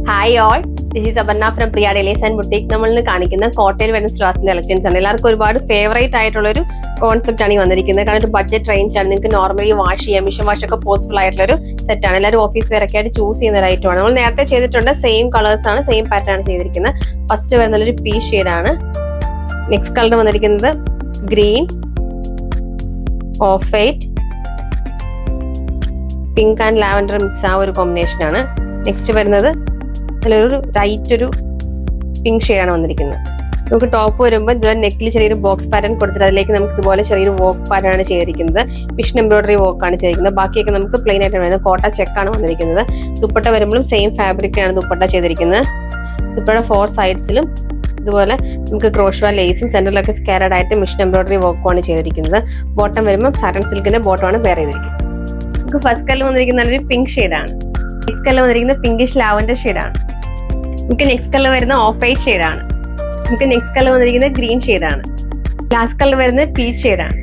Hi all, this is Aparna from Priya dailies and boutique. നമ്മളിന്ന് കാണിക്കുന്ന കോട്ടയിൽ വരുന്ന സ്ട്രാസിന്റെ കളക്ഷൻസ് ആണ്. എല്ലാവർക്കും ഒരുപാട് ഫേവറേറ്റ് ആയിട്ടുള്ള ഒരു കോൺസെപ്റ്റ് ആണ് ഈ വന്നിരിക്കുന്നത്. കാരണം ഒരു ബഡ്ജറ്റ് റേഞ്ച് ആണ്. നിങ്ങൾക്ക് നോർമലി വാഷ് ചെയ്യാം, മിഷൻ വാഷ് ഒക്കെ പോസിബിൾ ആയിട്ടുള്ള ഒരു സെറ്റ് ആണ്. എല്ലാവരും ഓഫീസ് വെയർ ഒക്കെ ആയിട്ട് ചൂസ് ചെയ്യുന്ന ഒരു ഐറ്റം ആണ്. നമ്മൾ നേരത്തെ ചെയ്തിട്ടുണ്ട്, സെയിം കളേഴ്സ് ആണ്, സെയിം പാറ്റേൺ ആണ് ചെയ്തിരിക്കുന്നത്. ഫസ്റ്റ് വരുന്നത് ഒരു പീ ഷെയ്ഡ് ആണ്. നെക്സ്റ്റ് കളർ വന്നിരിക്കുന്നത് green, of white, pink and lavender mix ആ ഒരു കോമ്പിനേഷൻ ആണ്. നെക്സ്റ്റ് വരുന്നത് അതിലൊരു റൈറ്റ് ഒരു പിങ്ക് ഷെയ്ഡാണ് വന്നിരിക്കുന്നത്. നമുക്ക് ടോപ്പ് വരുമ്പോൾ ഇതുപോലെ നെക്കിൽ ചെറിയൊരു ബോക്സ് പാറ്റേൺ കൊടുത്തിട്ട് അതിലേക്ക് നമുക്ക് ഇതുപോലെ ചെറിയൊരു വർക്ക് പാറ്റേൺ ആണ് ചെയ്തിരിക്കുന്നത്. മിഷൻ എംബ്രോയിഡറി വർക്ക് ആണ് ചെയ്തിരിക്കുന്നത്. ബാക്കിയൊക്കെ നമുക്ക് പ്ലെയിൻ ആയിട്ട് വരുന്നത് കോട്ട ചെക്കാണ് വന്നിരിക്കുന്നത്. ദുപ്പട്ട വരുമ്പോഴും സെയിം ഫാബ്രിക്കാണ് ദുപ്പട്ട ചെയ്തിരിക്കുന്നത്. ദുപ്പട്ട 4 സൈഡ്സിലും ഇതുപോലെ നമുക്ക് ക്രോഷ്വ ലേസും സെന്ററിലൊക്കെ സ്കാരഡ് ആയിട്ട് മിഷൻ എംബ്രോയിഡറി വർക്കുമാണ് ചെയ്തിരിക്കുന്നത്. ബോട്ടം വരുമ്പോൾ സാറ്റൻ സിൽക്കിന്റെ ബോട്ടമാണ് വെയർ ചെയ്തിരിക്കുന്നത്. നമുക്ക് ഫസ്റ്റ് കളർ വന്നിരിക്കുന്ന നല്ലൊരു പിങ്ക് ഷെയ്ഡാണ്. നെക്സ്റ്റ് കളർ വന്നിരിക്കുന്നത് പിങ്കിഷ് ലാവൻഡർ ഷെയ്ഡാണ്. നമുക്ക് നെക്സ്റ്റ് കളർ വരുന്ന ഓഫ് വൈറ്റ് ഷെയ്ഡാണ്. നമുക്ക് നെക്സ്റ്റ് കളർ വന്നിരിക്കുന്നത് ഗ്രീൻ ഷെയ്ഡാണ്. ലാസ്റ്റ് കളർ വരുന്നത് പീച്ച് ഷെയ്ഡാണ്.